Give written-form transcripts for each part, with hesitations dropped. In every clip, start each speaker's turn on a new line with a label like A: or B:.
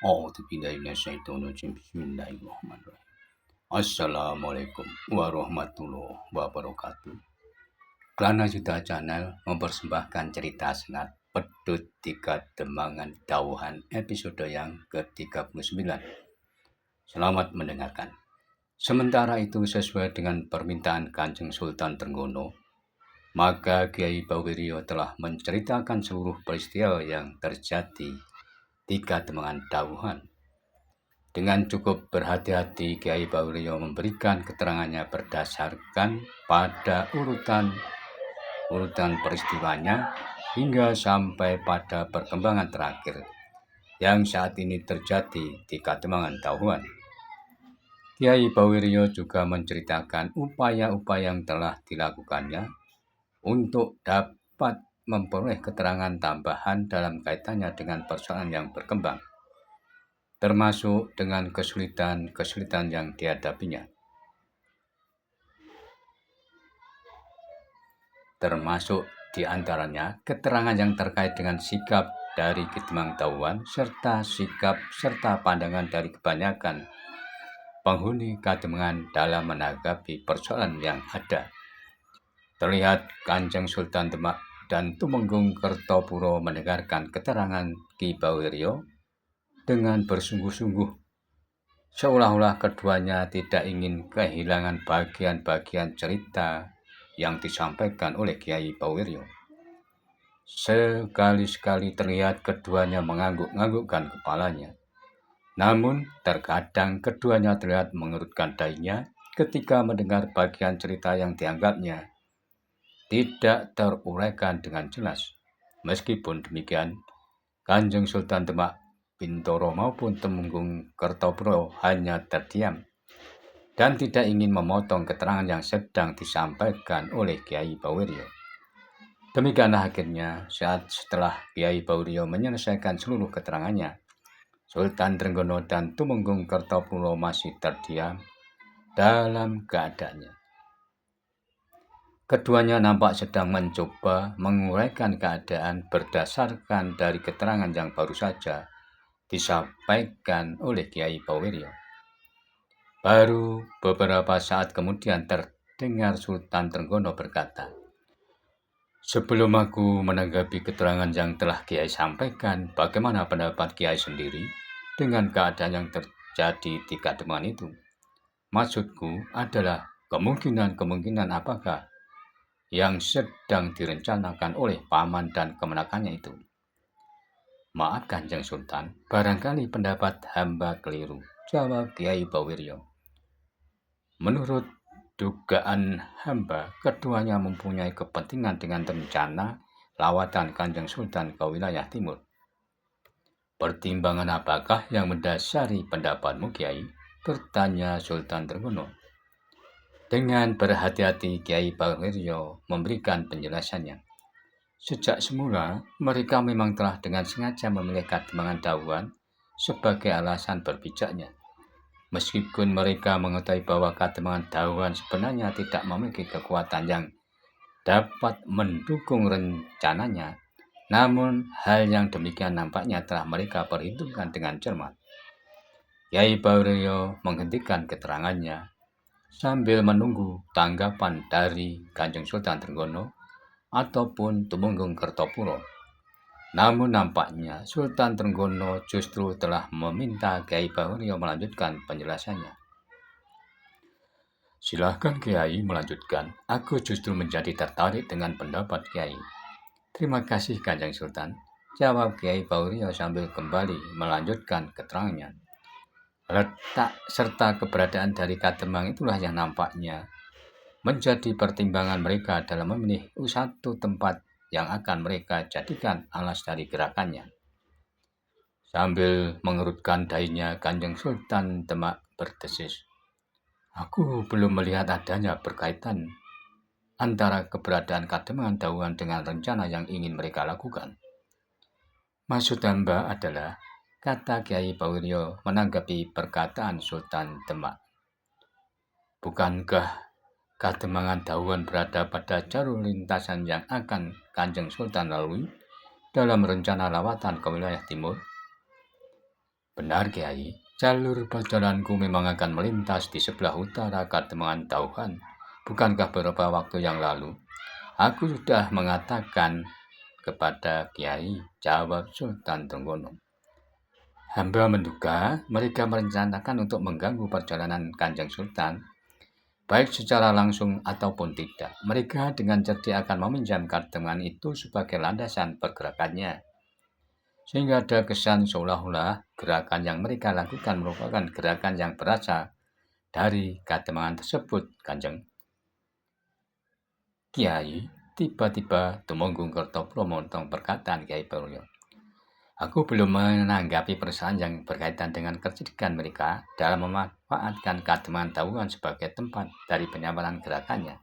A: A'udzubillahiminasyaitonirrajim. Bismillahirrahmanirrahim. Assalamualaikum warahmatullahi wabarakatuh. Klana Juta Channel mempersembahkan cerita senat Pedut Tiga Demangan Dauhan episode yang ke-39. Selamat mendengarkan. Sementara itu sesuai dengan permintaan Kanjeng Sultan Trenggono, maka Kiai Bawiryo telah menceritakan seluruh peristiwa yang terjadi Tiga Demangan Dauhan. Dengan cukup berhati-hati, Kiai Bawiryo memberikan keterangannya berdasarkan pada urutan peristiwanya hingga sampai pada perkembangan terakhir yang saat ini terjadi di Kademangan Dauhan. Kiai Bawiryo juga menceritakan upaya-upaya yang telah dilakukannya untuk dapat memperoleh keterangan tambahan dalam kaitannya dengan persoalan yang berkembang, termasuk dengan kesulitan yang dihadapinya. Termasuk diantaranya keterangan yang terkait dengan sikap dari Kademangan Dauhan serta pandangan dari kebanyakan penghuni Kademangan dalam menanggapi persoalan yang ada. Terlihat Kanjeng Sultan Demak dan Tumenggung Kertopuro mendengarkan keterangan Ki Bawiryo dengan bersungguh-sungguh, seolah-olah keduanya tidak ingin kehilangan bagian-bagian cerita yang disampaikan oleh Kiai Bawiryo. Sekali-sekali terlihat keduanya mengangguk-anggukkan kepalanya. Namun terkadang keduanya terlihat mengerutkan dahinya ketika mendengar bagian cerita yang dianggapnya tidak teruraikan dengan jelas. Meskipun demikian, Kanjeng Sultan Demak Bintoro maupun Tumenggung Kertopuro hanya terdiam dan tidak ingin memotong keterangan yang sedang disampaikan oleh Kiai Bawiryo. Demikianlah akhirnya setelah Kiai Bawiryo menyelesaikan seluruh keterangannya, Sultan Trenggono dan Tumenggung Kertopuro masih terdiam dalam keadaannya. Keduanya nampak sedang mencoba menguraikan keadaan berdasarkan dari keterangan yang baru saja disampaikan oleh Kiai Bawiryo. Baru beberapa saat kemudian terdengar Sultan Trenggono berkata, "Sebelum aku menanggapi keterangan yang telah Kiai sampaikan, bagaimana pendapat Kiai sendiri dengan keadaan yang terjadi di Kademangan itu? Maksudku adalah kemungkinan apakah yang sedang direncanakan oleh paman dan kemenakannya itu." "Maaf Kanjeng Sultan, barangkali pendapat hamba keliru," jawab Kiai Bawiryo. "Menurut dugaan hamba, keduanya mempunyai kepentingan dengan rencana lawatan Kanjeng Sultan ke wilayah timur." "Pertimbangan apakah yang mendasari pendapatmu, Kiai?" bertanya Sultan Trenggono. Dengan berhati-hati, Kiai Bawiryo memberikan penjelasannya. Sejak semula, mereka memang telah dengan sengaja memilih Kademangan Dauhan sebagai alasan berpijaknya. Meskipun mereka mengetahui bahwa Kademangan Dauhan sebenarnya tidak memiliki kekuatan yang dapat mendukung rencananya, namun hal yang demikian nampaknya telah mereka perhitungkan dengan cermat. Kiai Bawiryo menghentikan keterangannya sambil menunggu tanggapan dari Kanjeng Sultan Trenggono ataupun Tumenggung Kertopuro. Namun nampaknya Sultan Trenggono justru telah meminta Kiai Bawiryo melanjutkan penjelasannya. "Silahkan Kiai melanjutkan. Aku justru menjadi tertarik dengan pendapat Kiai." "Terima kasih Kanjeng Sultan," jawab Kiai Bawiryo sambil kembali melanjutkan keterangannya. "Letak serta keberadaan dari Kademangan itulah yang nampaknya menjadi pertimbangan mereka dalam memilih satu tempat yang akan mereka jadikan alas dari gerakannya." Sambil mengerutkan dahinya, Kanjeng Sultan Demak berdesis, "Aku belum melihat adanya berkaitan antara keberadaan Kademangan Dauhan dengan rencana yang ingin mereka lakukan." "Maksud hamba adalah," kata Kiai Bawiryo menanggapi perkataan Sultan Demak, "bukankah Kademangan Dauhan berada pada jalur lintasan yang akan Kanjeng Sultan lalui dalam rencana lawatan ke wilayah timur?" Benar, Kiai. Jalur perjalananku memang akan melintas di sebelah utara Kademangan Tauhan. Bukankah beberapa waktu yang lalu aku sudah mengatakan kepada Kiai, jawab Sultan Trenggono. Hamba menduga mereka merencanakan untuk mengganggu perjalanan Kanjeng Sultan, baik secara langsung ataupun tidak. Mereka dengan cerdik akan meminjam Kademangan itu sebagai landasan pergerakannya. Sehingga ada kesan seolah-olah gerakan yang mereka lakukan merupakan gerakan yang berasal dari Kademangan tersebut, Kanjeng. Kiai, tiba-tiba Tumenggung Kertopuro memotong perkataan Kiai Bawono. Aku belum menanggapi persoalan yang berkaitan dengan kecerdikan mereka dalam memanfaatkan Kademangan Tauhan sebagai tempat dari penyampaian gerakannya.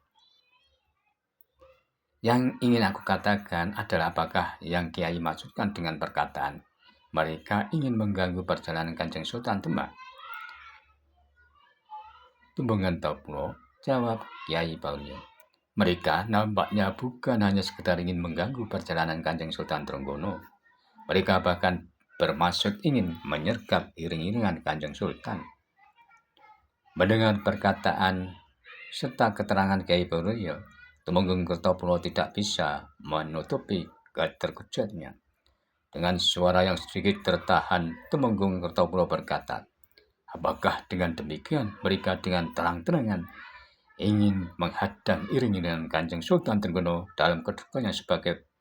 A: Yang ingin aku katakan adalah apakah yang Kiai maksudkan dengan perkataan mereka ingin mengganggu perjalanan Kanjeng Sultan Demak? Tumenggung Kertopuro, jawab Kiai Bawono. Mereka nampaknya bukan hanya sekedar ingin mengganggu perjalanan Kanjeng Sultan Trenggono. Mereka bahkan bermaksud ingin menyergap iring-iringan Kanjeng Sultan. Mendengar perkataan serta keterangan Kiai Bawono, Tumenggung Kertopuro tidak bisa menutupi keterkejutnya. Dengan suara yang sedikit tertahan, Tumenggung Kertopuro berkata, apakah dengan demikian mereka dengan terang-terangan ingin menghadang iring-iringan Kanjeng Sultan Trenggono dalam kedudukannya sebagai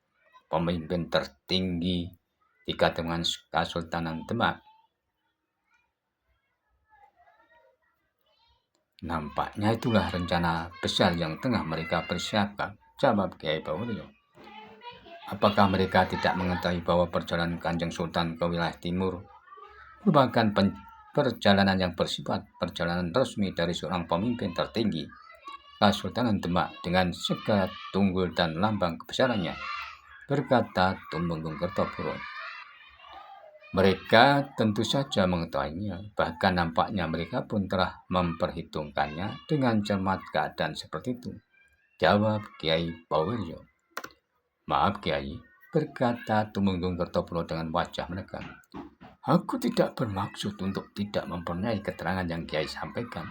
A: pemimpin tertinggi di Kademangan Kesultanan Demak? Nampaknya itulah rencana besar yang tengah mereka persiapkan, jawab Kiai Bawono. Apakah mereka tidak mengetahui bahwa perjalanan Kanjeng Sultan ke wilayah timur merupakan perjalanan yang bersifat perjalanan resmi dari seorang pemimpin tertinggi Kesultanan Demak dengan segala tunggul dan lambang kebesarannya, berkata Tumenggung Kertopuro. Mereka tentu saja mengetahuinya, bahkan nampaknya mereka pun telah memperhitungkannya dengan cermat keadaan seperti itu, jawab Kiai Bawono. Maaf Kiai, berkata Tumenggung Kertopuro dengan wajah menegang. Aku tidak bermaksud untuk tidak mempercayai keterangan yang Kiai sampaikan.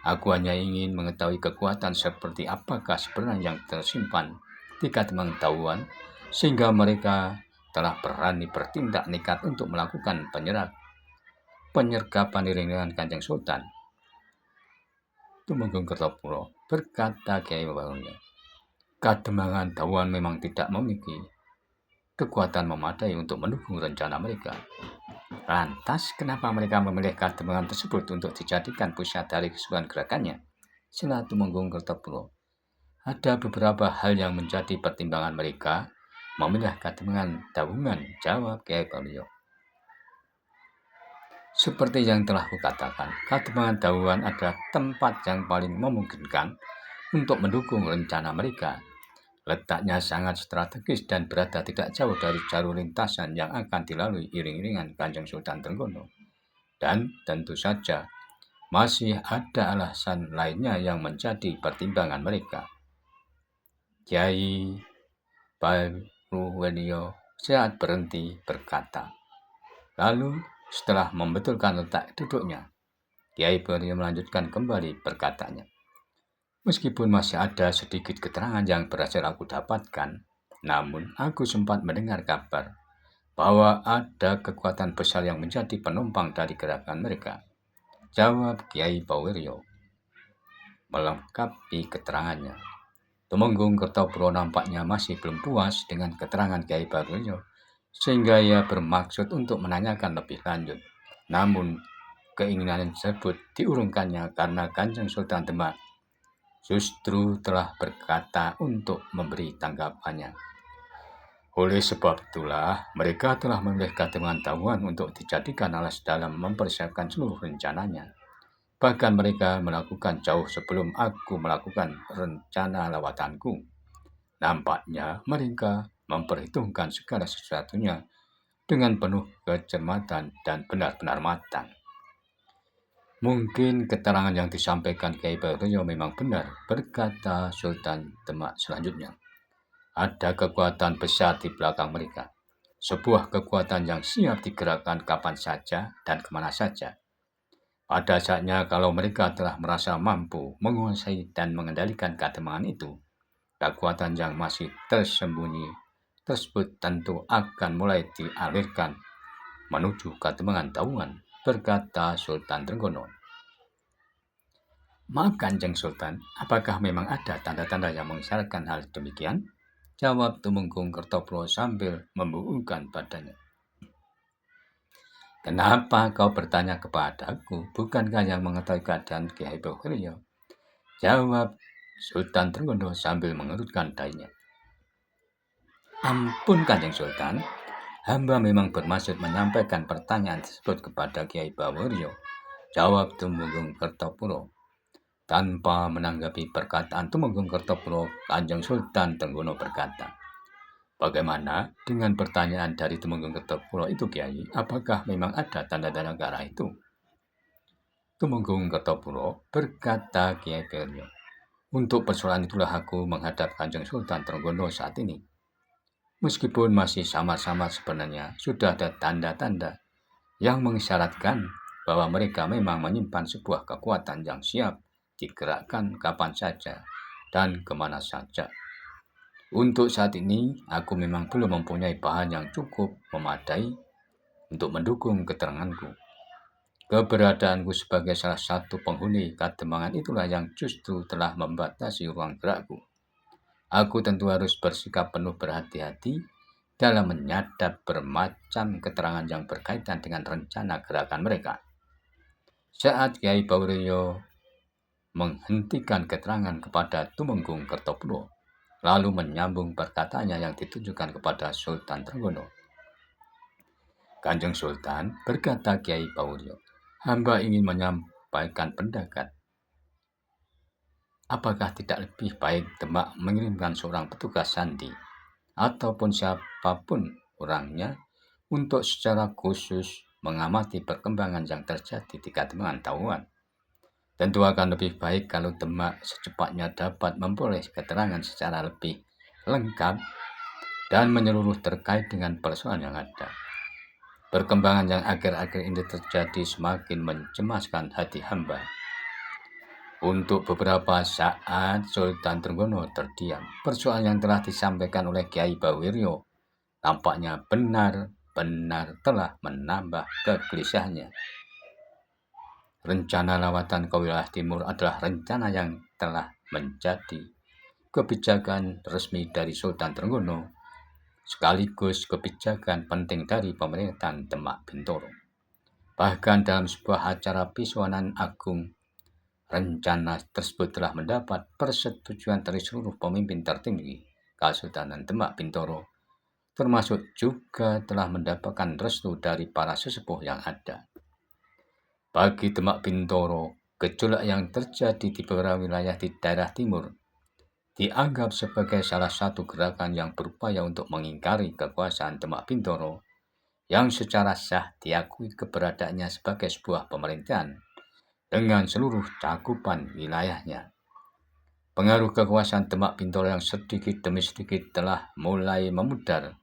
A: Aku hanya ingin mengetahui kekuatan seperti apakah sebenarnya yang tersimpan di Kademangan Tauhan sehingga mereka telah berani bertindak nekat untuk melakukan penyergapan iring-iringan Kanjeng Sultan. Tumenggung Kertopuro, berkata Kiai Bawono. Kademangan Tauhan memang tidak memiliki kekuatan memadai untuk mendukung rencana mereka. Lantas, kenapa mereka memilih Kademangan tersebut untuk dijadikan pusat dari keseluruhan gerakannya? Sila Tumenggung Kertopuro. Ada beberapa hal yang menjadi pertimbangan mereka memilih Kademangan Tauhan, jawab Kiai Bawono. Seperti yang telah kukatakan, Kademangan Tauhan adalah tempat yang paling memungkinkan untuk mendukung rencana mereka. Letaknya sangat strategis dan berada tidak jauh dari jalur lintasan yang akan dilalui iring-iringan Kanjeng Sultan Trenggono. Dan tentu saja masih ada alasan lainnya yang menjadi pertimbangan mereka. Kiai Bawono saat berhenti berkata. Lalu setelah membetulkan letak duduknya, Kiai Bawono melanjutkan kembali perkataannya. Meskipun masih ada sedikit keterangan yang berhasil aku dapatkan, namun aku sempat mendengar kabar bahwa ada kekuatan besar yang menjadi penumpang dari gerakan mereka, jawab Kiai Bawono melengkapi keterangannya. Tumenggung Kertopuro nampaknya masih belum puas dengan keterangan Kiai Bawono, sehingga ia bermaksud untuk menanyakan lebih lanjut. Namun, keinginan tersebut diurungkannya karena Kanjeng Sultan Demak justru telah berkata untuk memberi tanggapannya. Oleh sebab itulah, mereka telah memilih Kademangan Tauhan untuk dijadikan alas dalam mempersiapkan seluruh rencananya. Bahkan mereka melakukan jauh sebelum aku melakukan rencana lawatanku. Nampaknya mereka memperhitungkan segala sesuatunya dengan penuh kecermatan dan benar-benar matang. Mungkin keterangan yang disampaikan Kiai Bawono memang benar, berkata Sultan Demak selanjutnya. Ada kekuatan besar di belakang mereka. sebuah kekuatan yang siap digerakkan kapan saja dan kemana saja. Pada saatnya kalau mereka telah merasa mampu menguasai dan mengendalikan kademangan itu, kekuatan yang masih tersembunyi tersebut tentu akan mulai dialirkan menuju kademangan Tauan, berkata Sultan Trenggono. Maaf Kanjeng Sultan, apakah memang ada tanda-tanda yang mengisyaratkan hal demikian? Jawab Tumenggung Kertopuro sambil membubuhkan badannya. Kenapa kau bertanya kepadaku? Bukankah yang mengetahui keadaan Ki Bauwiryo? Jawab Sultan Trenggono sambil mengerutkan dahinya. Ampun Kanjeng Sultan, hamba memang bermaksud menyampaikan pertanyaan tersebut kepada Kiai Bauwiryo. Jawab Tumenggung Kertopuro. Tanpa menanggapi perkataan Tumenggung Kertopuro, Kanjeng Sultan Trenggono berkata, "Bagaimana dengan pertanyaan dari Tumenggung Kertopuro itu, Kiai? Apakah memang ada tanda-tanda ke arah itu?" Tumenggung Kertopuro berkata, "Kiai Bauwiryo, untuk persoalan itulah aku menghadap Kanjeng Sultan Trenggono saat ini. Meskipun masih samar-samar sebenarnya sudah ada tanda-tanda yang mengisyaratkan bahwa mereka memang menyimpan sebuah kekuatan yang siap digerakkan kapan saja dan kemana saja. Untuk saat ini, aku memang belum mempunyai bahan yang cukup memadai untuk mendukung keteranganku. Keberadaanku sebagai salah satu penghuni kademangan itulah yang justru telah membatasi ruang gerakku. Aku tentu harus bersikap penuh berhati-hati dalam menyadap bermacam keterangan yang berkaitan dengan rencana gerakan mereka." Saat Kiai Bauwiryo menghentikan keterangan kepada Tumenggung Kertopuro, lalu menyambung perkataannya yang ditujukan kepada Sultan Trenggono. "Kanjeng Sultan," berkata Kiai Bauwiryo, "hamba ingin menyampaikan pendapat. Apakah tidak lebih baik Demak mengirimkan seorang petugas sandi ataupun siapapun orangnya untuk secara khusus mengamati perkembangan yang terjadi di kademangan Tauan? Tentu akan lebih baik kalau Demak secepatnya dapat memperoleh keterangan secara lebih lengkap dan menyeluruh terkait dengan persoalan yang ada. Perkembangan yang akhir-akhir ini terjadi semakin mencemaskan hati hamba." Untuk beberapa saat Sultan Trenggono terdiam. Persoalan yang telah disampaikan oleh Kiai Bauwiryo nampaknya benar-benar telah menambah kegelisahannya. Rencana lawatan ke wilayah timur adalah rencana yang telah menjadi kebijakan resmi dari Sultan Trenggono, sekaligus kebijakan penting dari pemerintahan Demak Bintoro. Bahkan dalam sebuah acara Pisuanan Agung, rencana tersebut telah mendapat persetujuan dari seluruh pemimpin tertinggi Kesultanan Demak Bintoro, termasuk juga telah mendapatkan restu dari para sesepuh yang ada. Bagi Demak Bintoro, gejolak yang terjadi di beberapa wilayah di daerah timur dianggap sebagai salah satu gerakan yang berupaya untuk mengingkari kekuasaan Demak Bintoro yang secara sah diakui keberadaannya sebagai sebuah pemerintahan dengan seluruh cakupan wilayahnya. Pengaruh kekuasaan Demak Bintoro yang sedikit demi sedikit telah mulai memudar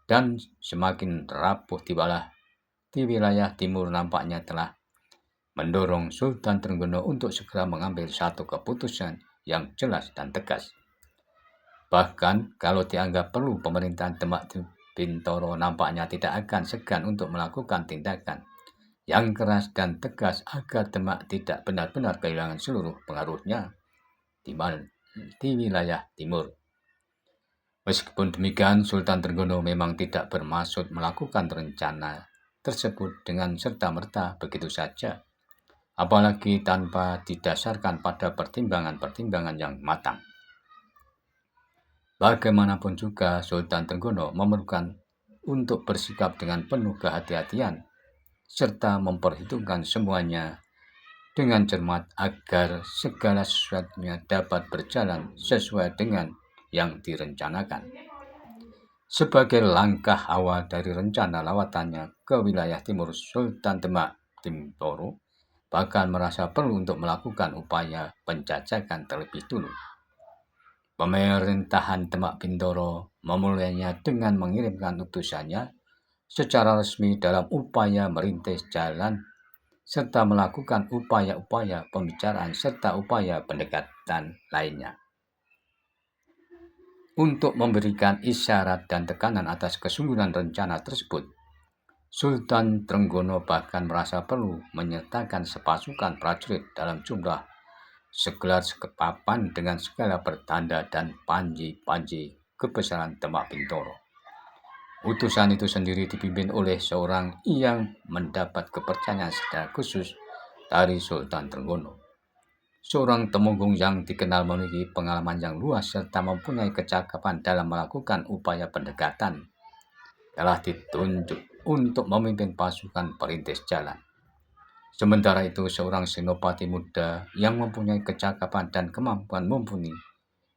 A: dan semakin rapuh di wilayah timur nampaknya telah mendorong Sultan Trenggono untuk segera mengambil satu keputusan yang jelas dan tegas. Bahkan kalau dianggap perlu, pemerintahan Demak Bintoro nampaknya tidak akan segan untuk melakukan tindakan yang keras dan tegas agar Demak tidak benar-benar kehilangan seluruh pengaruhnya di wilayah timur. Meskipun demikian, Sultan Trenggono memang tidak bermaksud melakukan rencana tersebut dengan serta-merta begitu saja, apalagi tanpa didasarkan pada pertimbangan-pertimbangan yang matang. Bagaimanapun juga, Sultan Trenggono memerlukan untuk bersikap dengan penuh kehati-hatian serta memperhitungkan semuanya dengan cermat agar segala sesuatunya dapat berjalan sesuai dengan yang direncanakan. Sebagai langkah awal dari rencana lawatannya ke wilayah timur, Sultan Demak Bintoro bahkan merasa perlu untuk melakukan upaya penjajakan terlebih dulu. Pemerintahan Demak Bintoro memulainya dengan mengirimkan utusannya secara resmi dalam upaya merintis jalan serta melakukan upaya-upaya pembicaraan serta upaya pendekatan lainnya. Untuk memberikan isyarat dan tekanan atas kesungguhan rencana tersebut, Sultan Trenggono bahkan merasa perlu menyertakan sepasukan prajurit dalam jumlah segelar sekepapan dengan segala pertanda dan panji-panji kebesaran Demak Bintoro. Utusan itu sendiri dipimpin oleh seorang yang mendapat kepercayaan secara khusus dari Sultan Trenggono. Seorang temenggung yang dikenal memiliki pengalaman yang luas serta mempunyai kecakapan dalam melakukan upaya pendekatan telah ditunjuk untuk memimpin pasukan perintis jalan. Sementara itu, seorang senopati muda yang mempunyai kecakapan dan kemampuan mumpuni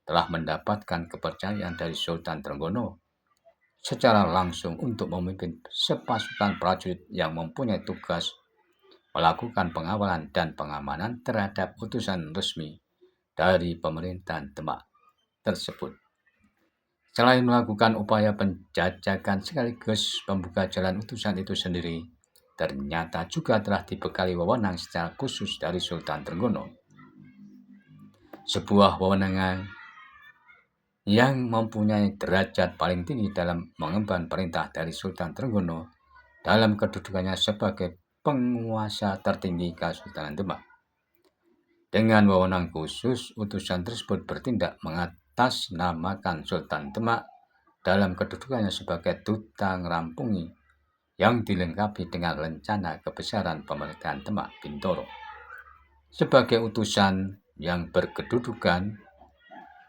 A: telah mendapatkan kepercayaan dari Sultan Trenggono secara langsung untuk memimpin sepasukan prajurit yang mempunyai tugas melakukan pengawalan dan pengamanan terhadap utusan resmi dari pemerintahan Demak tersebut. Selain melakukan upaya penjajakan sekaligus pembuka jalan utusan itu sendiri, ternyata juga telah dibekali wewenang secara khusus dari Sultan Trenggono. Sebuah wewenang yang mempunyai derajat paling tinggi dalam mengemban perintah dari Sultan Trenggono dalam kedudukannya sebagai penguasa tertinggi Kesultanan Demak. Dengan wewenang khusus, utusan tersebut bertindak mengatasnamakan Sultan Demak dalam kedudukannya sebagai duta ngerampungi yang dilengkapi dengan rencana kebesaran pemerintahan Demak Bintoro. Sebagai utusan yang berkedudukan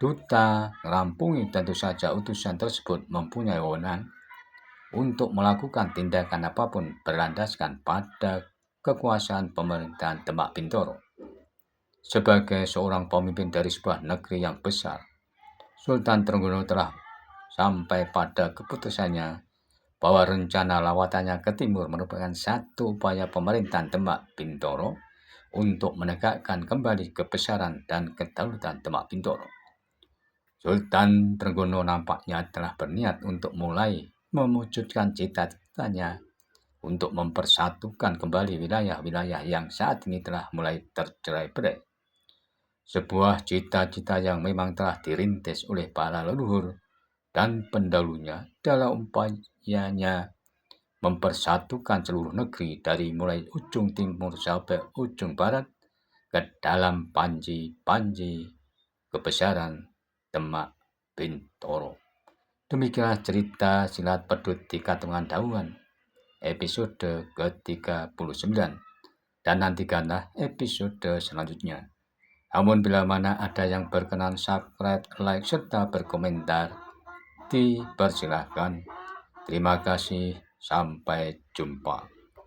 A: duta ngerampungi, tentu saja utusan tersebut mempunyai wewenang untuk melakukan tindakan apapun berlandaskan pada kekuasaan pemerintahan Demak Bintoro. Sebagai seorang pemimpin dari sebuah negeri yang besar, Sultan Trenggono telah sampai pada keputusannya bahwa rencana lawatannya ke timur merupakan satu upaya pemerintahan Demak Bintoro untuk menegakkan kembali kebesaran dan kedaulatan Demak Bintoro. Sultan Trenggono nampaknya telah berniat untuk mulai mewujudkan cita-citanya untuk mempersatukan kembali wilayah-wilayah yang saat ini telah mulai tercerai-berai. Sebuah cita-cita yang memang telah dirintis oleh para leluhur dan pendahulunya dalam upayanya mempersatukan seluruh negeri dari mulai ujung timur sampai ujung barat ke dalam panji-panji kebesaran Demak Bintoro. Demikianlah cerita Silat Pedut di Katungan Dauhan episode ke-39, dan nantikanlah episode selanjutnya. Namun bila mana ada yang berkenan, subscribe, like, serta berkomentar, dipersilahkan. Terima kasih, sampai jumpa.